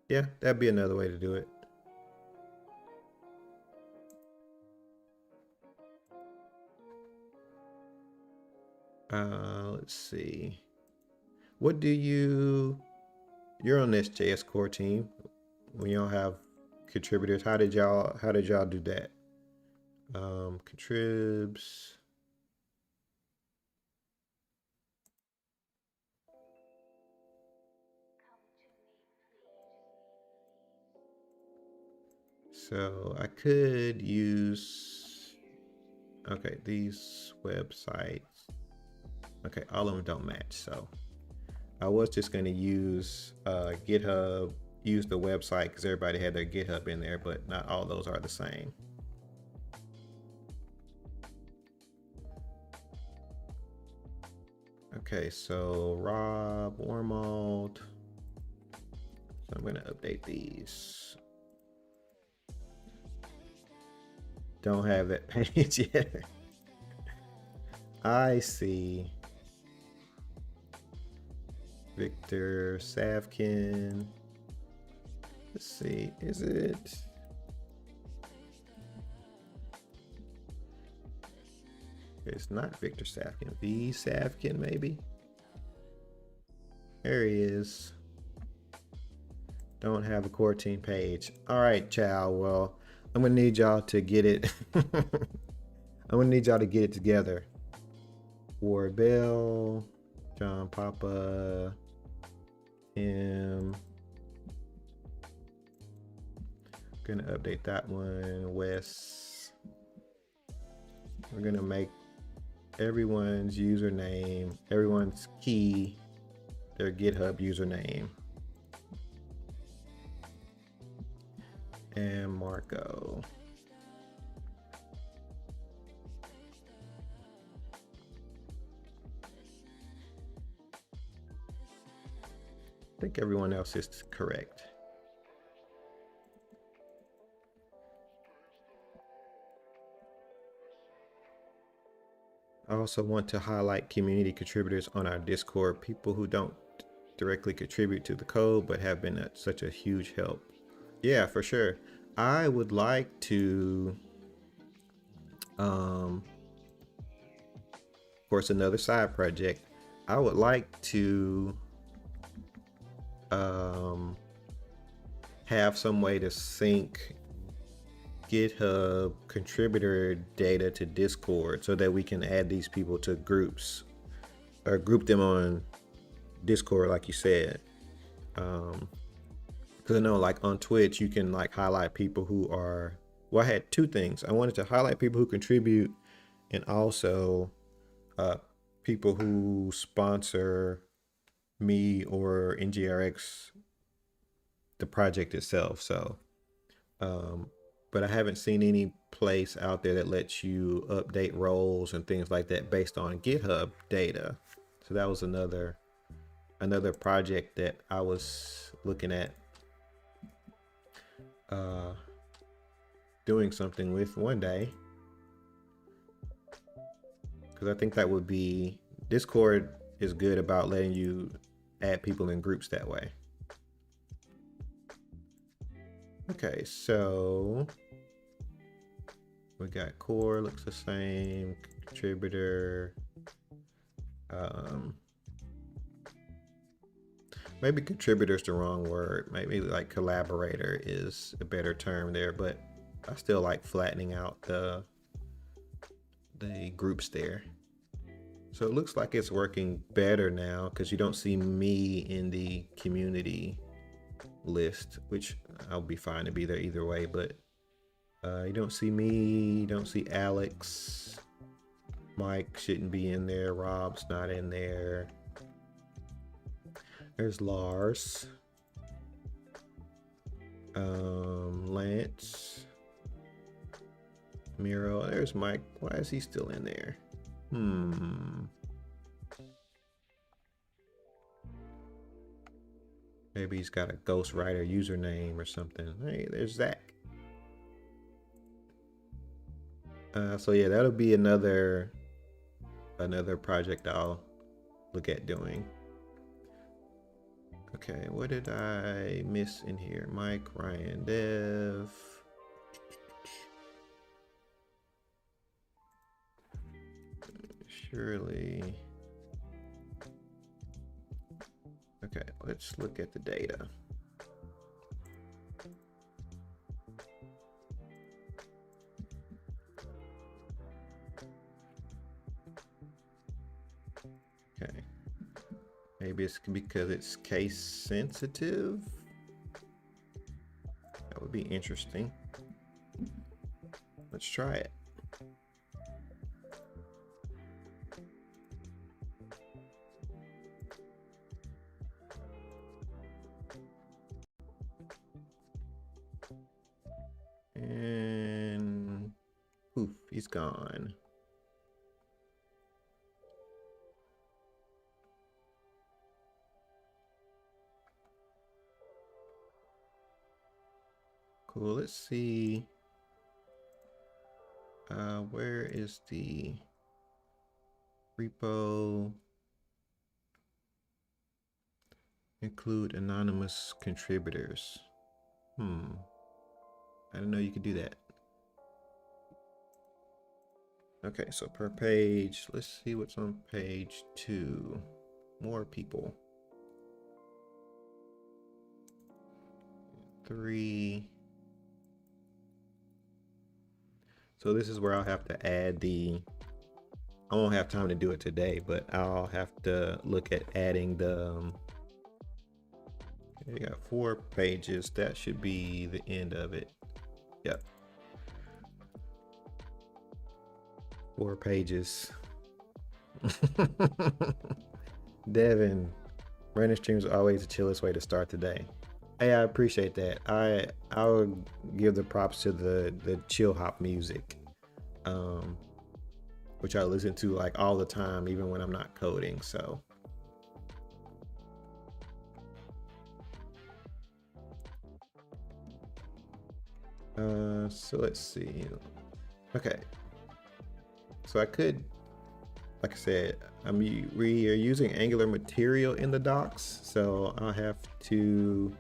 Yeah, that'd be another way to do it. Let's see. What do you're on this JS core team when y'all have contributors? How did y'all do that? Contribs. So I could use, okay, these websites. Okay, all of them don't match. So I was just going to use GitHub, use the website because everybody had their GitHub in there, but not all those are the same. Okay, so Rob, Wormold. So I'm going to update these. Don't have that page yet. I see. Victor Savkin. Let's see, is it? It's not Victor Savkin. V Savkin, maybe? There he is. Don't have a core team page. All right, Chow. Well, I'm gonna need y'all to get it. I'm gonna need y'all to get it together. Ward Bell, John Papa, Tim. Gonna update that one. Wes. We're gonna make everyone's username, everyone's key, their GitHub username. And Marco. I think everyone else is correct. I also want to highlight community contributors on our Discord, people who don't directly contribute to the code but have been such a huge help. Yeah, for sure. I would like to, of course, another side project. I would like to have some way to sync GitHub contributor data to Discord so that we can add these people to groups or group them on Discord, like you said. Because I know, like on Twitch, you can like highlight people who are. Well, I had two things. I wanted to highlight people who contribute, and also people who sponsor me or NgRx, the project itself. So, but I haven't seen any place out there that lets you update roles and things like that based on GitHub data. So that was another project that I was looking at doing something with one day, because I think that would be, Discord is good about letting you add people in groups that way. Okay, so we got core looks the same, contributor, maybe contributor is the wrong word. Maybe like collaborator is a better term there, but I still like flattening out the groups there. So it looks like it's working better now because you don't see me in the community list, which I'll be fine to be there either way, but you don't see me, you don't see Alex. Mike shouldn't be in there. Rob's not in there. There's Lars. Lance. Miro. There's Mike. Why is he still in there? Maybe he's got a ghostwriter username or something. Hey, there's Zach. So yeah, that'll be another project I'll look at doing. Okay, what did I miss in here? Mike, Ryan, Dev. Surely. Okay, let's look at the data. Okay. Maybe it's because it's case sensitive. That would be interesting. Let's try it. And poof, he's gone. Cool, let's see. Where is the repo? Include anonymous contributors. I didn't know you could do that. Okay, so per page, let's see what's on page 2. More people. 3. So this is where I'll have to add the, I won't have time to do it today, but I'll have to look at adding the, you got 4 pages. That should be the end of it. Yep. 4 pages. Devin, running streams are always the chillest way to start the day. Hey, I appreciate that. I'll give the props to the chill hop music, which I listen to like all the time, even when I'm not coding. So let's see. Okay, so I could, like I said, we are using Angular material in the docs, so I'll have to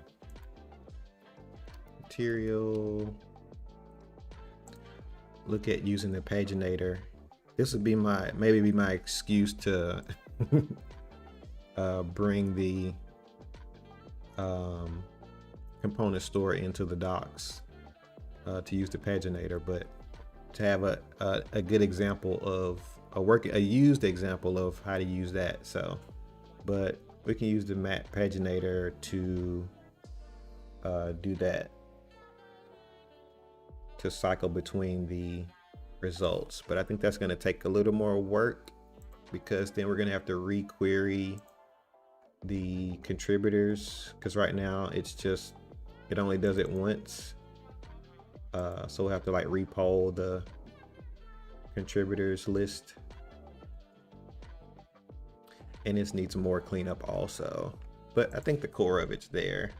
look at using the paginator. This would be maybe my excuse to bring the component store into the docs to use the paginator, but to have a good example of a used example of how to use that. So, but we can use the paginator to do that, to cycle between the results. But I think that's going to take a little more work, because then we're going to have to re-query the contributors, because right now it's just, it only does it once. So we'll have to like repoll the contributors list, and this needs more cleanup also, but I think the core of it's there.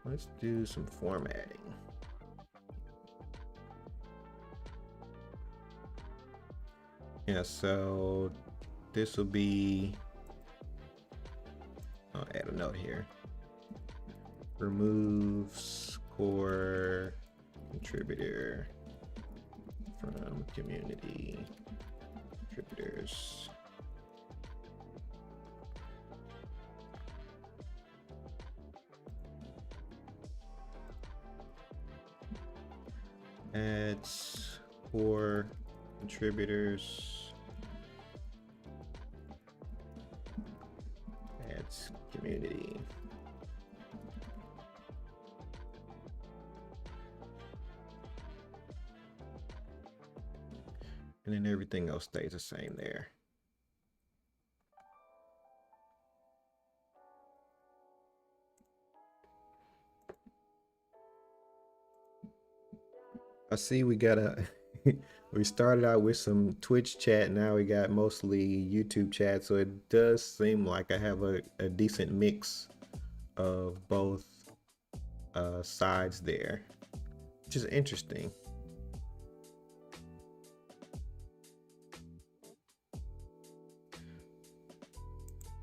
Let's do some formatting. Yeah, so this will be, I'll add a note here. Removes core contributor from community contributors. Ads for contributors. Ads community. And then everything else stays the same there. I see we got a, we started out with some Twitch chat. Now we got mostly YouTube chat. So it does seem like I have a decent mix of both sides there, which is interesting.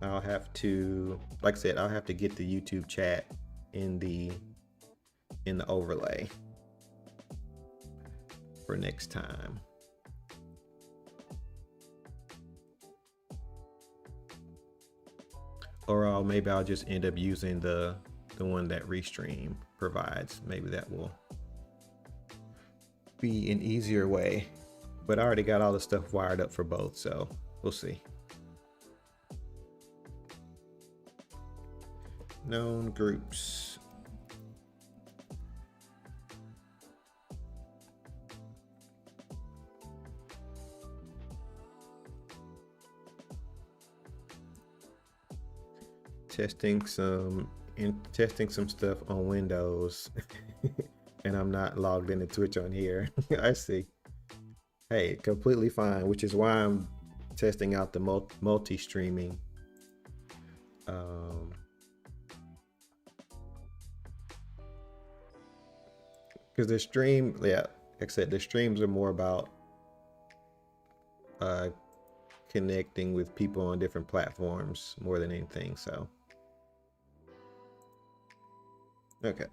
I'll have to, like I said, I'll have to get the YouTube chat in the overlay for next time. Or maybe I'll just end up using the one that Restream provides. Maybe that will be an easier way. But I already got all the stuff wired up for both, so we'll see. Known groups. Testing some stuff on Windows and I'm not logged into Twitch on here. I see. Hey, completely fine, which is why I'm testing out the multi-streaming. Because the stream, yeah, like I said, the streams are more about connecting with people on different platforms more than anything. So, okay.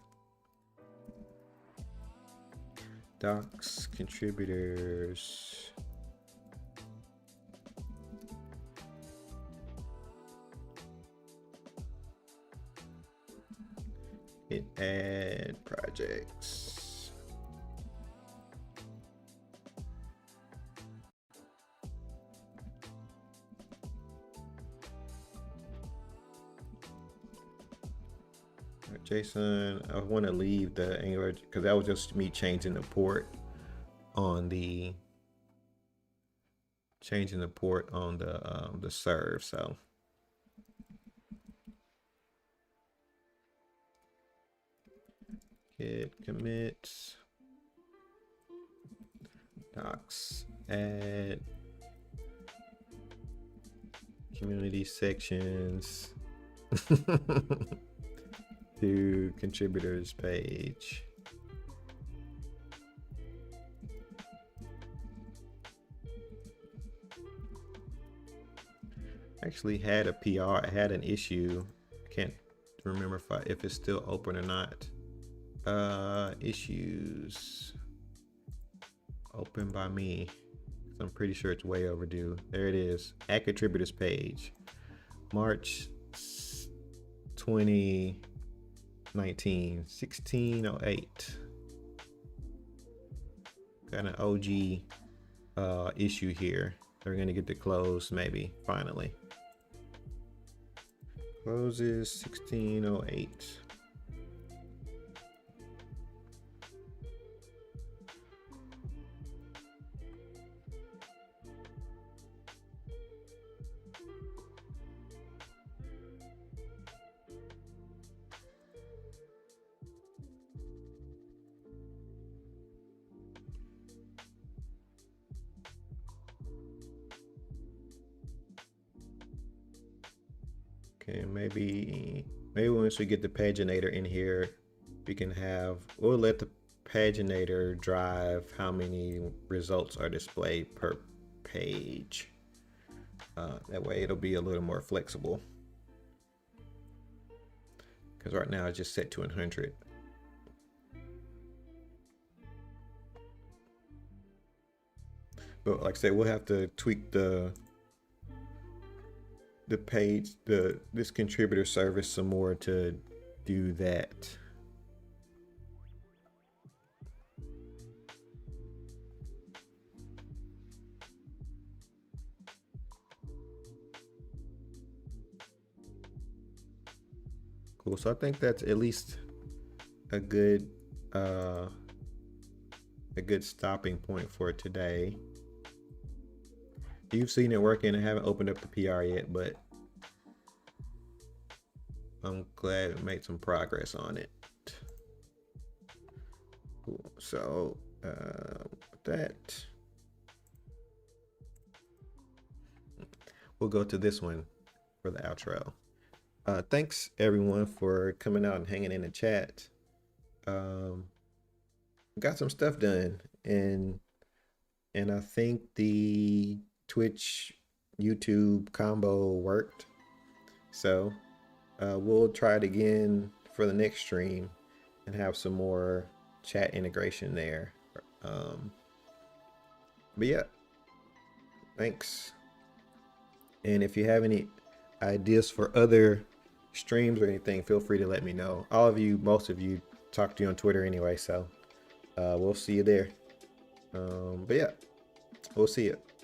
Docs, contributors. Hit add projects. Json, I want to leave the Angular because that was just me changing the port on the serve. So git commits docs add community sections to contributors page. Actually had a PR, I had an issue. I can't remember if it's still open or not. Issues open by me. I'm pretty sure it's way overdue. There it is. Add contributors page. March 2019, 1608. Got an OG issue here. We're gonna get to close maybe finally. Closes 1608. Okay, maybe once we get the paginator in here, we'll let the paginator drive how many results are displayed per page. That way it'll be a little more flexible. Because right now it's just set to 100. But like I said, we'll have to tweak the page, this contributor service some more to do that. Cool. So I think that's at least a good stopping point for today. You've seen it working. I haven't opened up the PR yet, but I'm glad it made some progress on it. Cool. So with that, we'll go to this one for the outro. Thanks everyone for coming out and hanging in the chat. Got some stuff done, and I think the Twitch YouTube combo worked. So we'll try it again for the next stream and have some more chat integration there. But yeah, thanks. And if you have any ideas for other streams or anything, feel free to let me know. All of you, most of you, talk to you on Twitter anyway, so we'll see you there. But yeah, we'll see you.